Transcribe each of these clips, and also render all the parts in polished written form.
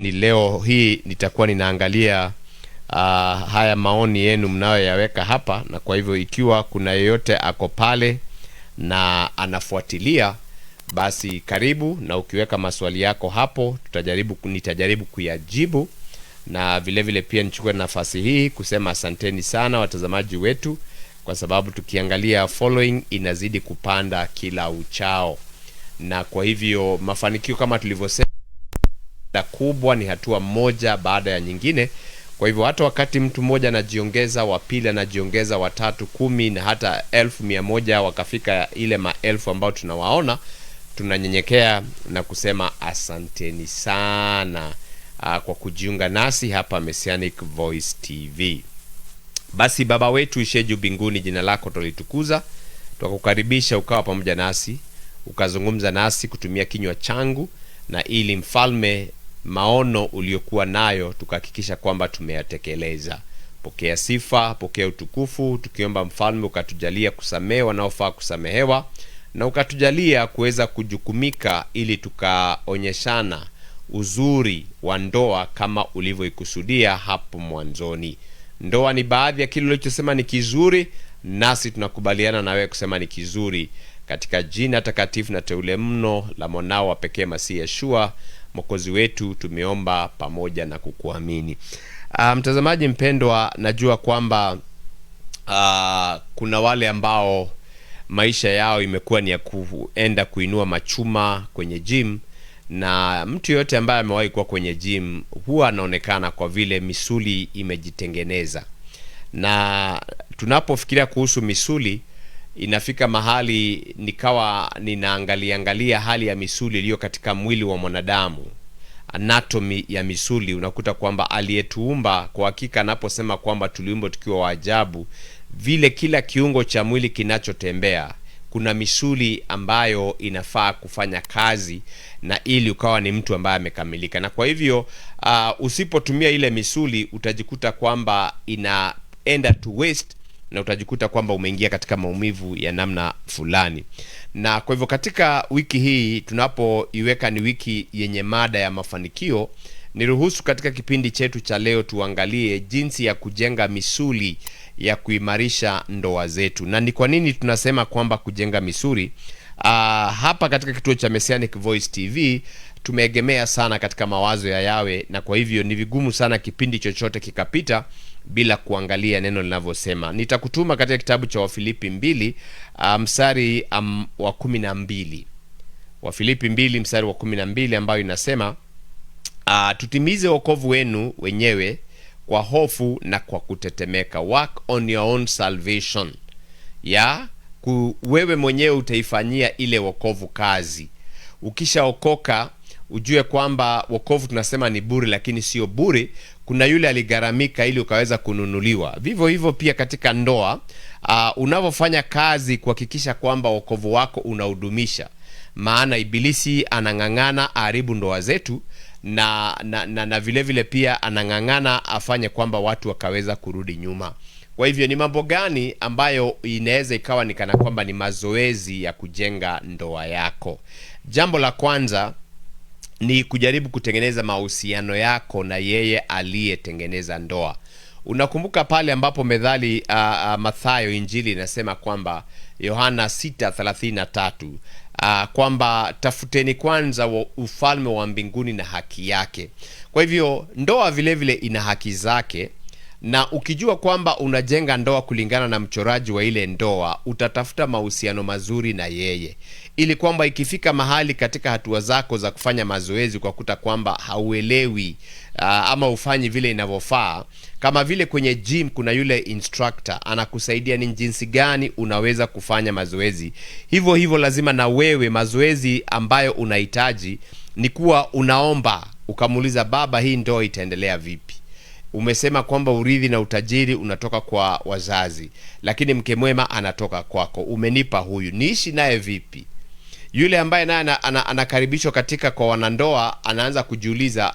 Ni leo hii nitakuwa ninaangalia haya maoni yenu mnayoyaweka hapa, na kwa hivyo ikiwa kuna yeyote ako pale na anafuatilia, basi karibu, na ukiweka maswali yako hapo nitajaribu kuyajibu, na vile vile pia nichukue nafasi hii kusema asanteni sana watazamaji wetu, kwa sababu tukiangalia following inazidi kupanda kila uchao, na kwa hivyo mafanikio kama tulivyosema kubwa ni hatua moja baada ya nyingine. Kwa hivyo hata wakati mtu mmoja anajiongeza, wa pili anajiongeza, watatu 10 na hata 1100 wakafika ile maelfu ambao tunawaona, tunanyenyekea na kusema asanteni sana kwa kujiunga nasi hapa Messianic Voice TV. Basi Baba wetu ishe juu mbinguni, jina lako tulitukuza, tukakukaribisha ukawa pamoja nasi, ukazungumza nasi kutumia kinywa changu, na ili Mfalme maono uliokuwa nayo tukahakikisha kwamba tumeyatekeleza. Pokea sifa, pokea utukufu, tukiomba Mfalme ukatujalia kusamehe wanaofaa kusamehewa, na ukatujalia kuweza kujukumika ili tukaonyeshana uzuri wa ndoa kama ulivyoikusudia hapo mwanzoni. Ndoa ni baadhi ya kile ulichosema ni kizuri, nasi tunakubaliana na wewe kusema ni kizuri, katika jina takatifu na teule mno la mwanao wa pekee Masihi Yeshua Mwokozi wetu tumeomba pamoja na kukuamini. Mtazamaji mpendwa, najua kwamba kuna wale ambao maisha yao imekuwa ni ya kuenda kuinua machuma kwenye gym, na mtu yote ambaye amewahi kuwa kwenye gym huwa anaonekana kwa vile misuli imejitengeneza. Na tunapofikiria kuhusu misuli, inafika mahali nikawa ninaangalia hali ya misuli iliyo katika mwili wa mwanadamu, anatomy ya misuli. Unakuta kwamba aliyetuumba kwa hakika anaposema kwamba tuliumbwa tukiwa wa ajabu, vile kila kiungo cha mwili kinachotembea kuna misuli ambayo inafaa kufanya kazi, na ili ukawa ni mtu ambaye amekamilika. Na kwa hivyo usipotumia ile misuli utajikuta kwamba inaenda to waste, na utajikuta kwamba umeingia katika maumivu ya namna fulani. Na kwa hivyo katika wiki hii tunapoiweka ni wiki yenye mada ya mafanikio, niruhusu katika kipindi chetu cha leo tuangalie jinsi ya kujenga misuli ya kuimarisha ndoa zetu. Na ni kwa nini tunasema kwamba kujenga misuli? Hapa katika kituo cha Messianic Voice TV tumeegemea sana katika mawazo ya Yawe, na kwa hivyo ni vigumu sana kipindi chochote kikapita bila kuangalia neno linavyosema. Nitakutuma katika kitabu cha Wafilipi 2 mstari wa 12. Wafilipi 2 mstari wa 12 ambayo inasema tutimize wokovu wenu wenyewe kwa hofu na kwa kutetemeka. Work on your own salvation. Wewe mwenyewe utaifanyia ile wokovu kazi. Ukishaokoka ujue kwamba wokovu tunasema ni bure, lakini sio bure. Kuna yule aligaramika ili ukaweza kununuliwa. Vivyo hivyo pia katika ndoa, unavyofanya kazi kuhakikisha kwamba wokovu wako unahudumisha, maana ibilisi anang'ang'ana aharibu ndoa zetu, na vile vile pia anang'ang'ana afanye kwamba watu wakaweza kurudi nyuma. Kwa hivyo ni mambo gani ambayo inaweza ikawa ni kana kwamba ni mazoezi ya kujenga ndoa yako? Jambo la kwanza ni kujaribu kutengeneza mahusiano yako na yeye aliyetengeneza ndoa. Unakumbuka pale ambapo methali Mathayo injili inasema kwamba Yohana 6:33 kwamba tafuteni kwanza ufalme wa mbinguni na haki yake. Kwa hivyo ndoa vile vile ina haki zake, na ukijua kwamba unajenga ndoa kulingana na mchoraji wa ile ndoa, utatafuta mahusiano mazuri na yeye, ili kwamba ikifika mahali katika hatua zako za kufanya mazoezi kwa kuta kwamba hauelewi ama ufanyi vile inavyofaa, kama vile kwenye gym kuna yule instructor anakusaidia ni jinsi gani unaweza kufanya mazoezi, hivyo hivyo lazima na wewe mazoezi ambayo unahitaji ni kuwa unaomba ukamuuliza Baba, hii ndoa itaendelea vipi? Umesema kwamba urithi na utajiri unatoka kwa wazazi, lakini mke mwema anatoka kwako. Umenipa huyu, niishi naye vipi? Yule ambaye naye anakaribishwa katika kwa wanandoa anaanza kujiuliza,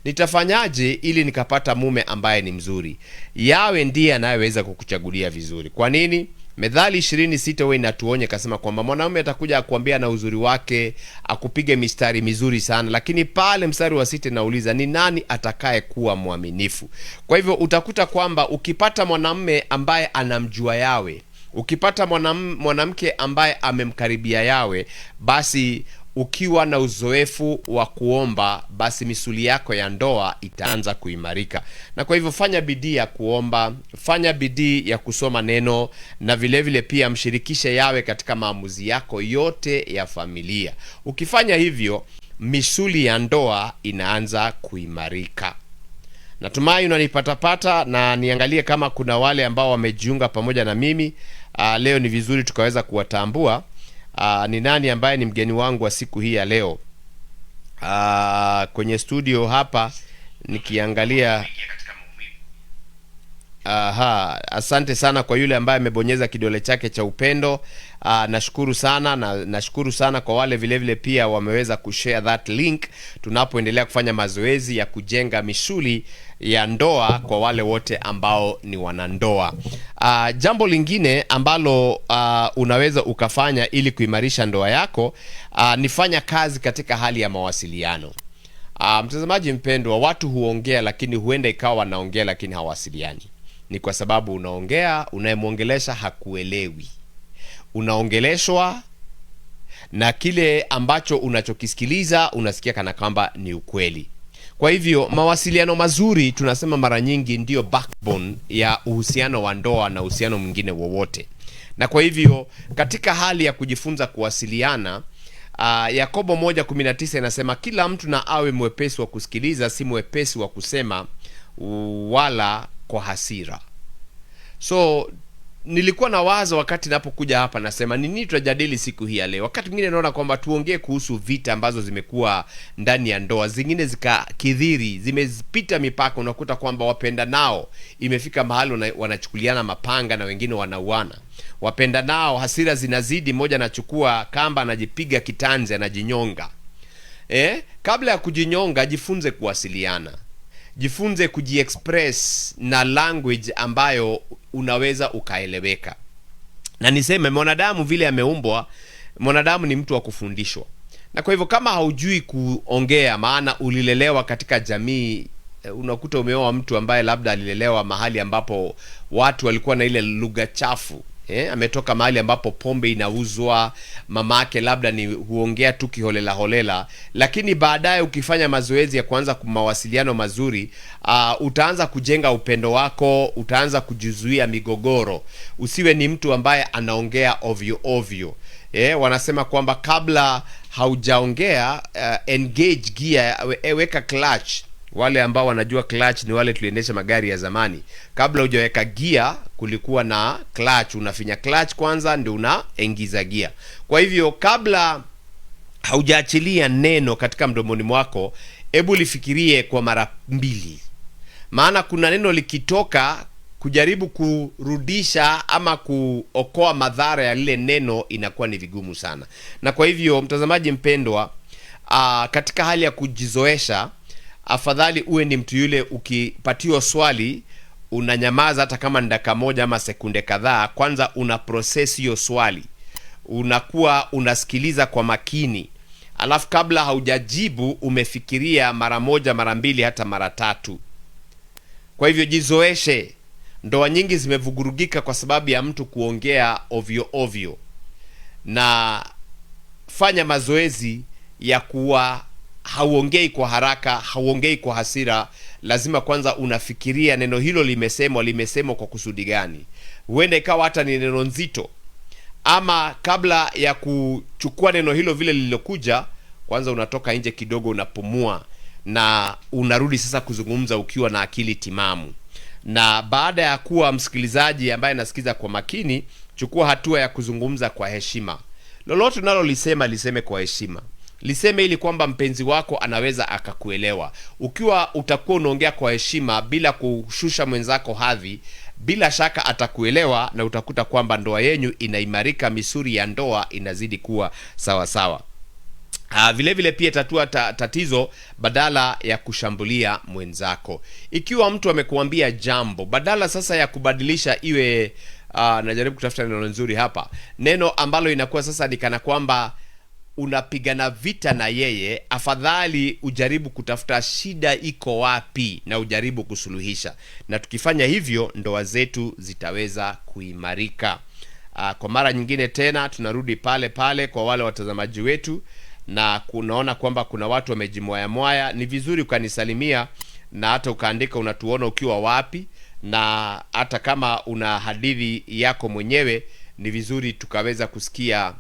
nitafanyaje ili nikapata mume ambaye ni mzuri? Yawe ndiye anayeweza kukuchagulia vizuri. Kwa nini? Methali 20:6 wewe inatuonya kasema kwamba mwanaume atakuja akuambia na uzuri wake, akupige mistari mizuri sana, lakini pale mstari wa 6 nauliza ni nani atakaye kuwa mwaminifu? Kwa hivyo utakuta kwamba ukipata mwanamume ambaye anamjua Yawe, ukipata mwanamke ambaye amemkaribia Yawe, basi ukiwa na uzoefu wa kuomba, basi misuli yako ya ndoa itaanza kuimarika. Na kwa hivyo fanya bidii ya kuomba, fanya bidii ya kusoma neno, na vile vile pia mshirikishe Yawe katika maamuzi yako yote ya familia. Ukifanya hivyo, misuli ya ndoa inaanza kuimarika. Natumai unanipatapata, na niangalie kama kuna wale ambao wamejiunga pamoja na mimi. Leo ni vizuri tukaweza kuwatambua ni nani ambaye ni mgeni wangu wa siku hii ya leo. Kwenye studio hapa nikiangalia. Asante sana kwa yule ambaye amebonyeza kidole chake cha upendo. Nashukuru sana, na nashukuru sana kwa wale vile vile pia wameweza kushare that link tunapoendelea kufanya mazoezi ya kujenga misuli ya ndoa kwa wale wote ambao ni wanandoa. Jambo lingine ambalo unaweza ukafanya ili kuimarisha ndoa yako, ni fanya kazi katika hali ya mawasiliano. Mtazamaji mpendwa, watu huongea lakini huenda ikawa wanaongea lakini hawasiliani. Ni kwa sababu unaongea, unayemwongelesha hakuelewi. Unaongeleshwa na kile ambacho unachokisikiliza unasikia kana kwamba ni ukweli. Kwa hivyo mawasiliano mazuri tunasema mara nyingi ndio backbone ya uhusiano wa ndoa na uhusiano mwingine wowote. Na kwa hivyo katika hali ya kujifunza kuwasiliana, Yakobo 1:19 inasema kila mtu na awe mwepesi wa kusikiliza, si mwepesi wa kusema wala kwa hasira. So nilikuwa na wazo wakati napokuja hapa, nasema nini tutajadili siku hii ya leo. Wakati mwingine naona kwamba tuongee kuhusu vita ambazo zimekuwa ndani ya ndoa, zingine zikakidhiri, zimepita mipaka. Unakuta kwamba wapenda nao imefika mahali wanachukuliana mapanga na wengine wanauana. Wapenda nao hasira zinazidi, mmoja anachukua kamba anajipiga kitanzi, anajinyonga. Kabla ya kujinyonga, jifunze kuwasiliana. Jifunze kujiexpress na language ambayo unaweza ukaeleweka. Na niseme mwanadamu vile ameumbwa, mwanadamu ni mtu wa kufundishwa. Na kwa hivyo kama haujui kuongea, maana ulilelewa katika jamii, unakuta umeoa mtu ambaye labda alilelewa mahali ambapo watu walikuwa na ile lugha chafu. Ametoka mahali ambapo pombe inauzwa, mamake labda ni huongea tu kiholela holela, lakini baadaye ukifanya mazoezi ya kuanza mawasiliano mazuri, utaanza kujenga upendo wako, utaanza kujizuia migogoro. Usiwe ni mtu ambaye anaongea ovyo ovyo. Wanasema kwamba kabla haujaongea, engage gear, weka clutch. Wale ambao wanajua clutch ni wale tuliendesha magari ya zamani. Kabla hujaweka gear kulikuwa na clutch, unafinya clutch kwanza ndio unaingiza gear. Kwa hivyo kabla haujaachilia neno katika mdomoni mwako, hebu lifikirie kwa mara mbili. Maana kuna neno likitoka, kujaribu kurudisha ama kuokoa madhara ya lile neno inakuwa ni vigumu sana. Na kwa hivyo mtazamaji mpendwa, katika hali ya kujizoesha, afadhali uwe ni mtu yule ukipatiwa swali unanyamaza hata kama ni dakika moja ama sekunde kadhaa. Kwanza una process hiyo swali, unakuwa unasikiliza kwa makini, alafu kabla haujajibu umefikiria mara moja, mara mbili, hata mara tatu. Kwa hivyo jizoeshe. Ndoa nyingi zimevugurugika kwa sababu ya mtu kuongea ovyo ovyo. Na fanya mazoezi ya kuwa hauongei kwa haraka, hauongei kwa hasira. Lazima kwanza unafikiria neno hilo limesemwa kwa kusudi gani. Huenda ikawa hata ni neno nzito, ama kabla ya kuchukua neno hilo vile lililokuja, kwanza unatoka nje kidogo, unapumua, na unarudi sasa kuzungumza ukiwa na akili timamu. Na baada ya kuwa msikilizaji ambaye anasikiza kwa makini, chukua hatua ya kuzungumza kwa heshima. Lolote nalo liseme kwa heshima. Liseme ili kwamba mpenzi wako anaweza akakuelewa. Ukiwa utakuwa unaongea kwa heshima bila kushusha mwenzako hadhi, bila shaka atakuelewa, na utakuta kwamba ndoa yenu inaimarika, misuri ya ndoa inazidi kuwa sawa sawa. Vile vile pia tatua tatizo badala ya kushambulia mwenzako. Ikiwa mtu amekuambia jambo, badala sasa ya kubadilisha iwe najaribu kutafuta neno nzuri hapa, neno ambalo inakuwa sasa ni kana kwamba unapigana vita na yeye, afadhali ujaribu kutafuta shida iko wapi na ujaribu kusuluhisha. Na tukifanya hivyo ndoa zetu zitaweza kuimarika. Kwa mara nyingine tena tunarudi pale pale kwa wale watazamaji wetu, na kunaona kwamba kuna watu wamejimwaya mwaya. Ni vizuri ukanisalimia na hata ukaandika unatuona ukiwa wapi, na hata kama una hadithi yako mwenyewe ni vizuri tukaweza kusikia.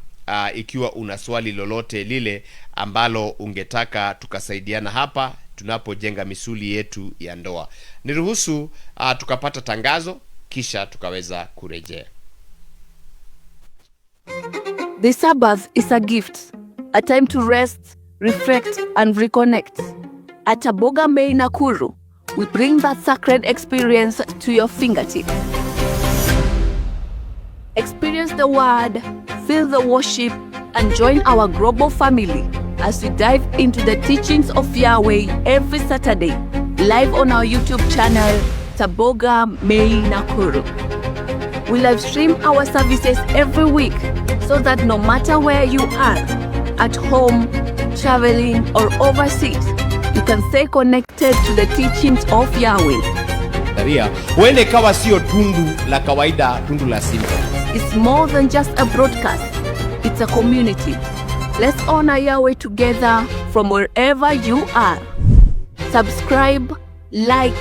Ikiwa una swali lolote lile ambalo ungetaka tukasaidiana hapa tunapojenga misuli yetu ya ndoa, niruhusu tukapata tangazo kisha tukaweza kurejea. The Sabbath is a gift, a time to rest, reflect and reconnect. At Taboga May Nakuru, we bring that sacred experience to your fingertips. Experience the word, feel the worship, and join our global family as we dive into the teachings of Yahweh every Saturday, live on our YouTube channel, Taboga May Nakuru. We live stream our services every week so that no matter where you are, at home, traveling, or overseas, you can stay connected to the teachings of Yahweh. Huende kawa sio tundu la kawaida, tundu la simba. It's more than just a broadcast. It's a community. Let's honor Yahweh together from wherever you are. Subscribe, like,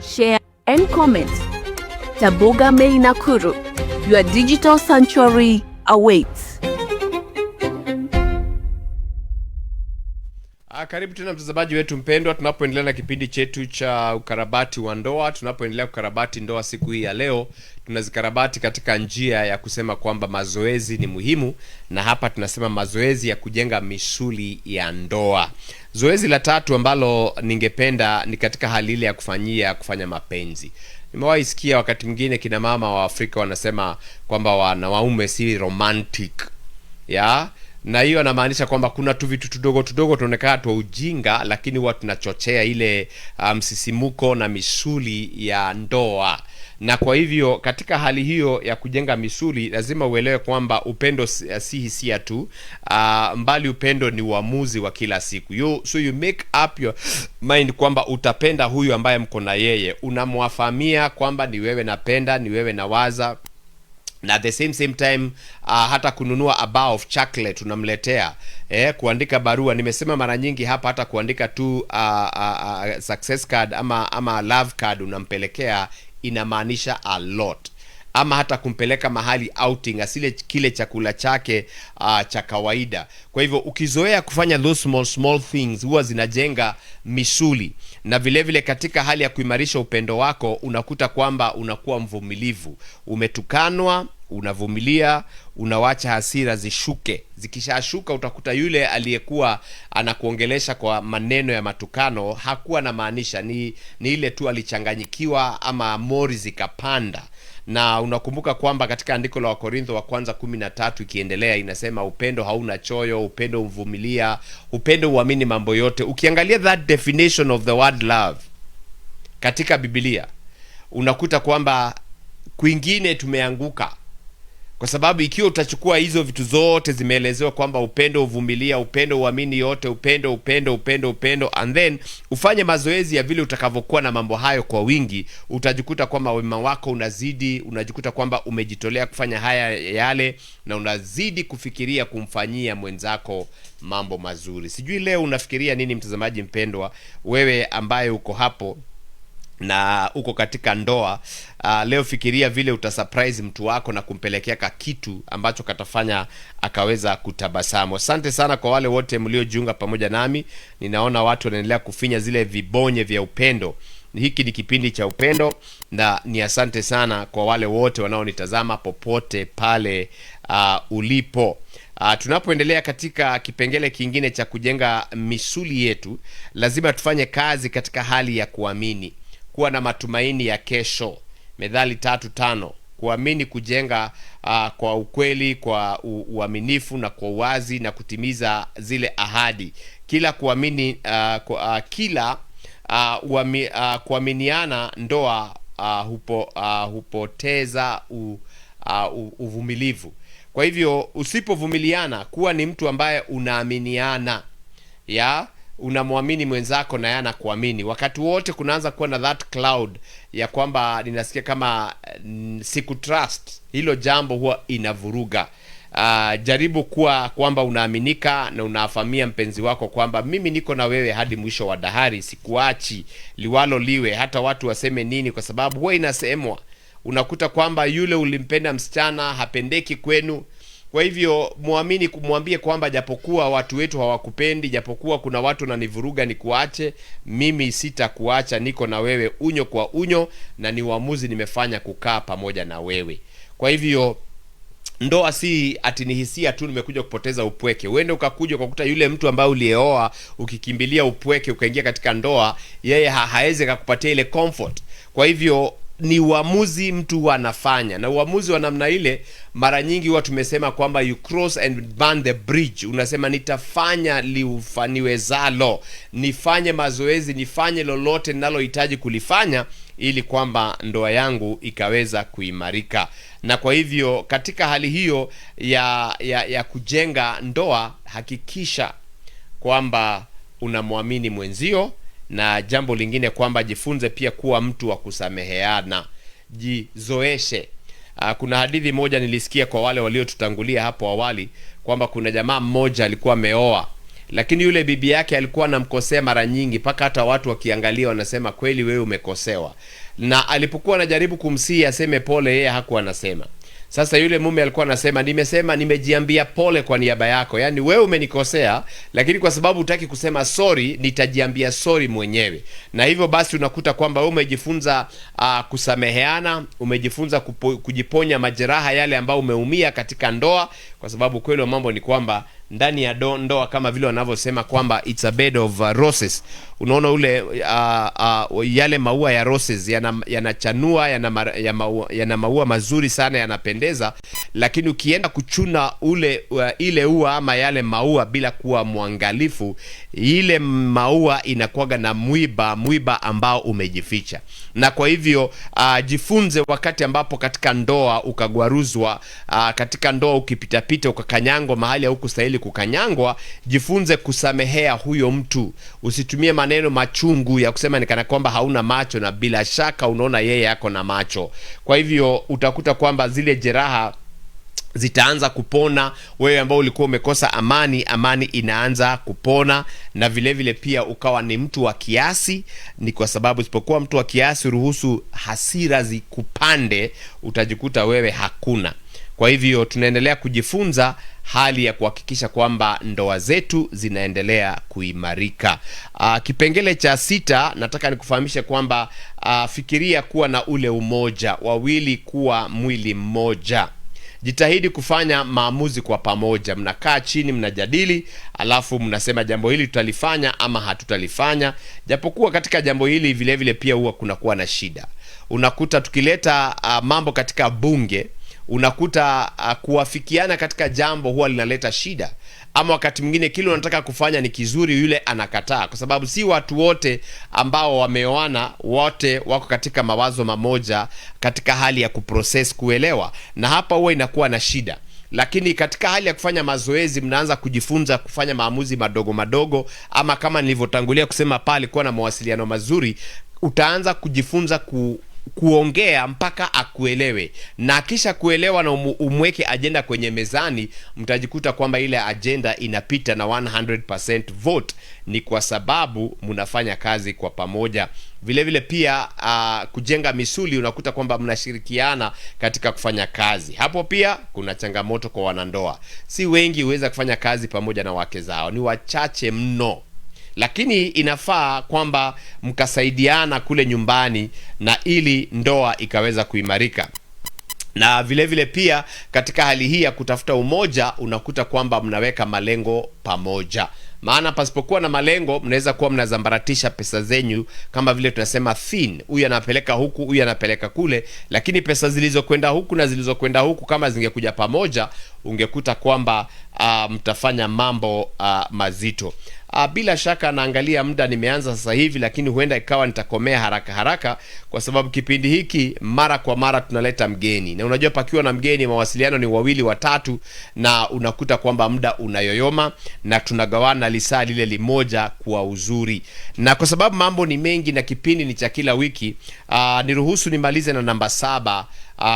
share, and comment. Taboga May Nakuru, your digital sanctuary awaits. Karibu tena mtazamaji wetu mpendwa, tunapoendelea na kipindi chetu cha ukarabati wa ndoa. Tunapoendelea kukarabati ndoa siku hii ya leo, tunazikarabati katika njia ya kusema kwamba mazoezi ni muhimu, na hapa tunasema mazoezi ya kujenga misuli ya ndoa. Zoezi la tatu ambalo ningependa ni katika hali ile ya kufanya mapenzi. Nimewahi sikia wakati mwingine kina mama wa Afrika wanasema kwamba wanaume si romantic. Na hiyo anamaanisha kwamba kuna tu vitu tudogo tunaonekana tu ujinga, lakini huwa tunachochea ile msisimuko na misuli ya ndoa. Na kwa hivyo katika hali hiyo ya kujenga misuli lazima uelewe kwamba upendo si hisia tu, mbali upendo ni uamuzi wa kila siku. So you make up your mind kwamba utapenda huyu ambaye mko na yeye, unamwafahamia kwamba ni wewe napenda, ni wewe nawaza. Na at the same time hata kununua a bar of chocolate unamletea, kuandika barua. Nimesema mara nyingi hapa hata kuandika tu success card ama love card unampelekea inamaanisha a lot. Ama hata kumpeleka mahali outing asile kile chakula chake cha kawaida. Kwa hivyo ukizoea kufanya those small things huwa zinajenga misuli. Na vile vile katika hali ya kuimarisha upendo wako unakuta kwamba unakuwa mvumilivu. Umetukanwa, unavumilia, unawacha hasira zishuke. Zikishashuka utakuta yule aliyekuwa anakuongelesha kwa maneno ya matukano hakuwa na maanisha, ni ile tu alichanganyikiwa ama mori zikapanda. Na unakumbuka kwamba katika andiko la Wakorintho wa kwanza 13 ikiendelea inasema upendo hauna choyo, upendo uvumilia, upendo uamini mambo yote. Ukiangalia that definition of the word love katika Biblia unakuta kwamba kwingine tumeanguka. Kwa sababu ikiwa utachukua hizo vitu zote zimeelezewa kwamba upendo uvumilia, upendo uamini yote, upendo and then ufanye mazoezi ya vile utakavyokuwa na mambo hayo kwa wingi, utajikuta kwamba wema wako unazidi, unajikuta kwamba umejitolea kufanya haya yale, na unazidi kufikiria kumfanyia mwenzako mambo mazuri. Sijui leo unafikiria nini mtazamaji mpendwa, wewe ambaye uko hapo na uko katika ndoa. Leo fikiria vile utasurprise mtu wako na kumpelekea kitu ambacho katafanya akaweza kutabasamu. Asante sana kwa wale wote mliojiunga pamoja nami. Ninaona watu wanaendelea kufinya zile vibonye vya upendo. Hiki ni kipindi cha upendo, na ni asante sana kwa wale wote wanaonitazama popote pale ulipo. Tunapoendelea katika kipengele kingine cha kujenga misuli yetu, lazima tufanye kazi katika hali ya kuamini, kuwa na matumaini ya kesho. Methali 3:5, kuamini kujenga kwa ukweli, kwa uaminifu na kwa uwazi, na kutimiza zile ahadi. Kila kuamini kuaminiana ndoa hupoteza uvumilivu. Kwa hivyo usipovumiliana, kuwa ni mtu ambaye unaaminiana, unamwamini mwenzako na yeye anakuamini. Wakati wote kunaanza kuwa na that cloud ya kwamba ninasikia kama siku trust, hilo jambo huwa inavuruga. Jaribu kuwa kwamba unaaminika na unaafamia mpenzi wako kwamba mimi niko na wewe hadi mwisho wa dahari, sikuachi liwalo liwe, hata watu waseme nini, kwa sababu huwa inasemwa. Unakuta kwamba yule ulimpenda msichana hapendeki kwenu. Kwa hivyo muamini, kumwambie kwamba japokuwa watu wetu hawakupendi, japokuwa kuna watu wananivuruga nikuache, mimi sitakuacha, niko na wewe unyo kwa unyo, na ni uamuzi nimefanya kukaa pamoja na wewe. Kwa hivyo ndoa si ati ni hisia tu nimekuja kupoteza upweke. Uende ukakuja ukakuta yule mtu ambaye ulieoa ukikimbilia upweke ukaingia katika ndoa, yeye haezi kukupatia ile comfort. Kwa hivyo ni uamuzi mtu anafanya, na uamuzi wa namna ile mara nyingi huwa tumesema kwamba you cross and burn the bridge. Unasema nitafanya niwezalo, nifanye mazoezi, nifanye lolote ninalohitaji kulifanya ili kwamba ndoa yangu ikaweza kuimarika. Na kwa hivyo katika hali hiyo ya kujenga ndoa, hakikisha kwamba unamwamini mwenzio, na jambo lingine kwamba jifunze pia kuwa mtu wa kusameheana, jizoeshe. Kuna hadithi moja nilisikia kwa wale waliotutangulia hapo awali kwamba kuna jamaa mmoja alikuwa ameoa, lakini yule bibi yake alikuwa anamkosea mara nyingi, paka hata watu wakiangalia wanasema kweli wewe umekosewa. Na alipokuwa anajaribu kumsihi aseme pole, yeye hakuwa anasema. Sasa yule mume alikuwa anasema, nimejiambia pole kwa niaba yako, yani wewe umenikosea, lakini kwa sababu hutaki kusema sorry, nitajiambia sorry mwenyewe. Na hivyo basi unakuta kwamba wewe umejifunza kusameheana, umejifunza kujiponya majeraha yale ambao umeumia katika ndoa, kwa sababu kweli mambo ni kwamba ndani ya ndoa kama vile wanavyosema kwamba it's a bed of roses. Unaona ule yale maua ya roses yanachanua, yana maua mazuri sana, yanapendeza, lakini ukienda kuchuna ile ua ama yale maua bila kuwa mwangalifu, ile maua inakuwaga na mwiba ambao umejificha. Na kwa hivyo jifunze wakati ambapo katika ndoa ukagwaruzwa, katika ndoa ukipitapita ukakanyangwa mahali hukustahili kukanyangwa, jifunze kusamehea huyo mtu. Usitumie maneno machungu ya kusema nikana kwamba hauna macho, na bila shaka unaona yeye yako na macho. Kwa hivyo utakuta kwamba zile jeraha zitaanza kupona. Wewe ambao ulikuwa umekosa amani inaanza kupona. Na vile vile pia ukawa ni mtu wa kiasi, ni kwa sababu usipokuwa mtu wa kiasi, ruhusu hasira zikupande, utajikuta wewe hakuna. Kwa hivyo tunaendelea kujifunza hali ya kuhakikisha kwamba ndoa zetu zinaendelea kuimarika. Kipengele cha 6 nataka nikufahamishe kwamba fikiria kuwa na ule umoja, wawili kuwa mwili mmoja. Jitahidi kufanya maamuzi kwa pamoja. Mnakaa chini, mnajadili, alafu mnasema jambo hili tutalifanya ama hatutalifanya. Japokuwa katika jambo hili vile vile pia huwa kunakuwa na shida. Unakuta tukileta mambo katika bunge, unakuta kuwafikiana katika jambo huwa linaleta shida. Ama wakati mwingine kile unataka kufanya ni kizuri, yule anakataa, kwa sababu si watu wote ambao wameoana wote wako katika mawazo mamoja, katika hali ya kuprocess, kuelewa, na hapa huwa inakuwa na shida. Lakini katika hali ya kufanya mazoezi, mnaanza kujifunza kufanya maamuzi madogo madogo, ama kama nilivyotangulia kusema pale, kuwa na mawasiliano mazuri. Utaanza kujifunza kuongea mpaka akuelewe, na kisha kuelewa na umweke agenda kwenye mezani, mtajikuta kwamba ile agenda inapita na 100% vote. Ni kwa sababu mnafanya kazi kwa pamoja. Vile vile pia kujenga misuli, unakuta kwamba mnashirikiana katika kufanya kazi. Hapo pia kuna changamoto kwa wanandoa. Si wengi huweza kufanya kazi pamoja na wake zao, ni wachache mno. Lakini inafaa kwamba mkasaidiana kule nyumbani, na ili ndoa ikaweza kuimarika. Na vile vile pia katika hali hii ya kutafuta umoja, unakuta kwamba mnaweka malengo pamoja. Maana pasipokuwa na malengo, mnaweza kuwa mnazambaratisha pesa zenyu, kama vile tunasema thin, huyu anapeleka huku, huyu anapeleka kule. Lakini pesa zilizokwenda huku na zilizokwenda huku kama zingekuja pamoja, ungekuta kwamba mtafanya mambo mazito. bila shaka naangalia muda, nimeanza sasa hivi, lakini huenda ikawa nitakomea haraka haraka, kwa sababu kipindi hiki mara kwa mara tunaleta mgeni, na unajua pakiwa na mgeni mawasiliano ni wawili watatu, na unakuta kwamba muda unayoyoma, na tunagawana lisaa lile limoja kwa uzuri. Na kwa sababu mambo ni mengi na kipindi ni cha kila wiki, niruhusu nimalize na namba 7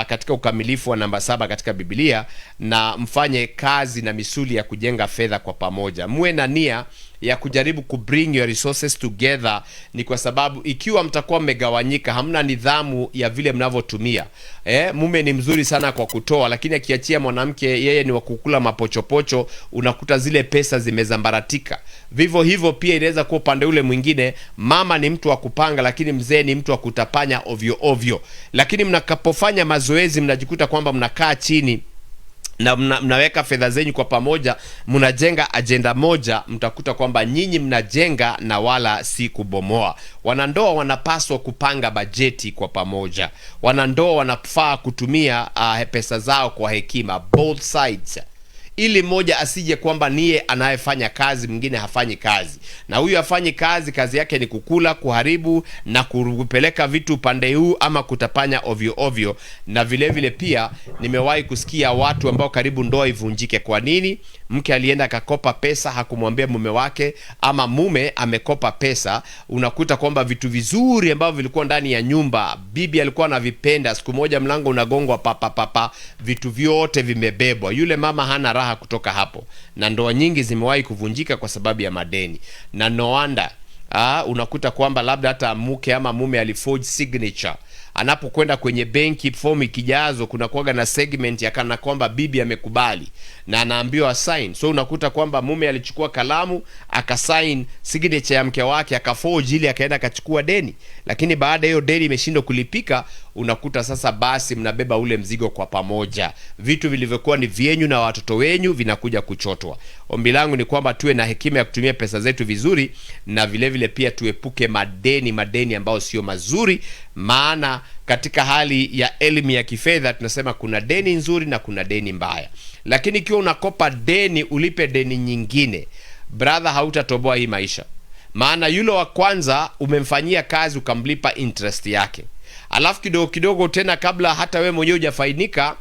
katika ukamilifu wa namba 7 katika Biblia, na mfanye kazi na misuli ya kujenga fedha kwa pamoja. Muwe na nia ya kujaribu ku bring your resources together. Ni kwa sababu ikiwa mtakuwa mmegawanyika, hamna nidhamu ya vile mnavyotumia. Mume ni mzuri sana kwa kutoa, lakini akiachia mwanamke yeye ni wa kukula mapochopocho, unakuta zile pesa zimezambaratika. Vivyo hivyo pia inaweza kuwa upande ule mwingine, mama ni mtu wa kupanga, lakini mzee ni mtu wa kutapanya ovyo ovyo. Lakini mnakapofanya mazoezi, mnajikuta kwamba mnakaa chini na mnaweka fedha zenyu kwa pamoja, mnajenga agenda moja, mtakuta kwamba nyinyi mnajenga na wala si kubomoa. Wanandoa wanapaswa kupanga bajeti kwa pamoja. Wanandoa wanafaa kutumia pesa zao kwa hekima, both sides, ili mmoja asije kwamba niye anayefanya kazi, mwingine hafanyi kazi, na huyu hafanyi kazi, kazi yake ni kukula, kuharibu na kupeleka vitu pande huu ama kutapanya ovyo ovyo. Na vile vile pia nimewahi kusikia watu ambao karibu ndoa ivunjike. Kwa nini? Mke alienda akakopa pesa, hakumwambia mume wake, ama mume amekopa pesa. Unakuta kwamba vitu vizuri ambavyo vilikuwa ndani ya nyumba, bibi alikuwa anavipenda, siku moja mlango unagongwa papa, vitu vyote vimebebwa. Yule mama hana raha kutoka hapo, na ndoa nyingi zimewahi kuvunjika kwa sababu ya madeni. Na no wonder unakuta kwamba labda hata mke ama mume aliforge signature. Anapokwenda kwenye benki, form ikijazo, kuna kuaga na segment ya kana kwamba bibi amekubali na anaambiwa sign. So unakuta kwamba mume alichukua kalamu akasign signature ya mke wake, akaforge ili akaenda akachukua deni, lakini baada hiyo deni imeshindwa kulipika, unakuta sasa basi mnabeba ule mzigo kwa pamoja. Vitu vilivyokuwa ni vyenyu na watoto wenyu vinakuja kuchotwa. Ombi langu ni kwamba tuwe na hekima ya kutumia pesa zetu vizuri, na vile vile pia tuepuke madeni ambayo sio mazuri. Maana katika hali ya elimu ya kifedha tunasema kuna deni nzuri na kuna deni mbaya. Lakini ikiwa unakopa deni ulipe deni nyingine, brother, hautatoboa hii maisha. Maana yule wa kwanza umemfanyia kazi ukamlipa interest yake, alafu kidogo kidogo tena, kabla hata we mwenyewe hujafainika,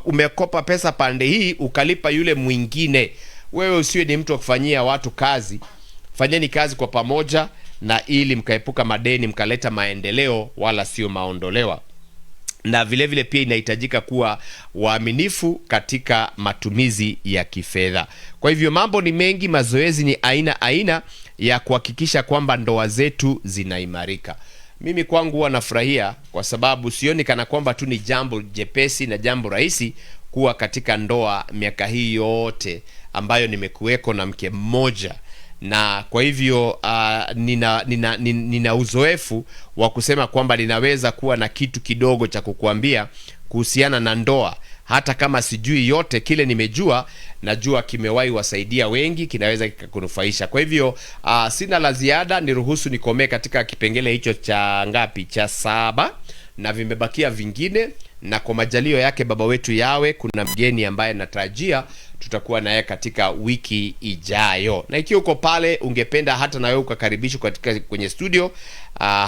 umekopa pesa pande hii ukalipa yule mwingine. Wewe usiwe ni mtu wa kufanyia watu kazi. Fanyeni kazi kwa pamoja, na ili mkaepuka madeni, mkaleta maendeleo wala sio maondolewa. Na vile vile pia inahitajika kuwa waaminifu katika matumizi ya kifedha. Kwa hivyo mambo ni mengi, mazoezi ni aina ya kuhakikisha kwamba ndoa zetu zinaimarika. Mimi kwangu huwa nafurahia, kwa sababu sioni kana kwamba tu ni jambo jepesi na jambo rahisi kuwa katika ndoa miaka hii yote ambayo nimekuweko na mke mmoja. Na kwa hivyo nina uzoefu wa kusema kwamba ninaweza kuwa na kitu kidogo cha kukuambia kuhusiana na ndoa. Hata kama sijui yote, kile nimejua, najua kimewahi wasaidia wengi, kinaweza kikunufaisha. Kwa hivyo sina la ziada, niruhusu nikomee katika kipengele hicho cha ngapi, cha 7, na vimebakia vingine. Na kwa majalio yake Baba wetu Yawe, kuna mgeni ambaye natarajia tutakuwa naye katika wiki ijayo. Na ikiwa uko pale ungependa hata na wewe ukakaribishwa katika kwenye studio,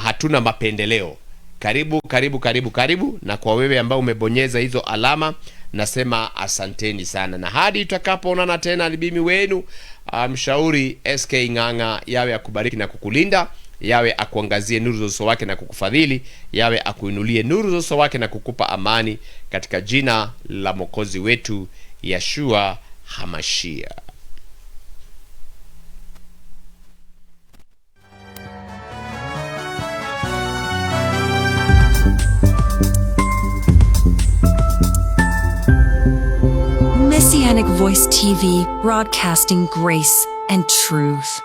hatuna mapendeleo. Karibu. Na kwa wewe ambao umebonyeza hizo alama, nasema asanteni sana. Na hadi tutakapoonana tena, ni mimi wenu mshauri SK Ng'ang'a. Yawe akubariki na kukulinda. Yawe akuangazie nuru za uso wake na kukufadhili. Yawe akuinulie nuru za uso wake na kukupa amani, katika jina la Mwokozi wetu Yeshua Hamashia. Messianic Voice TV, broadcasting grace and truth.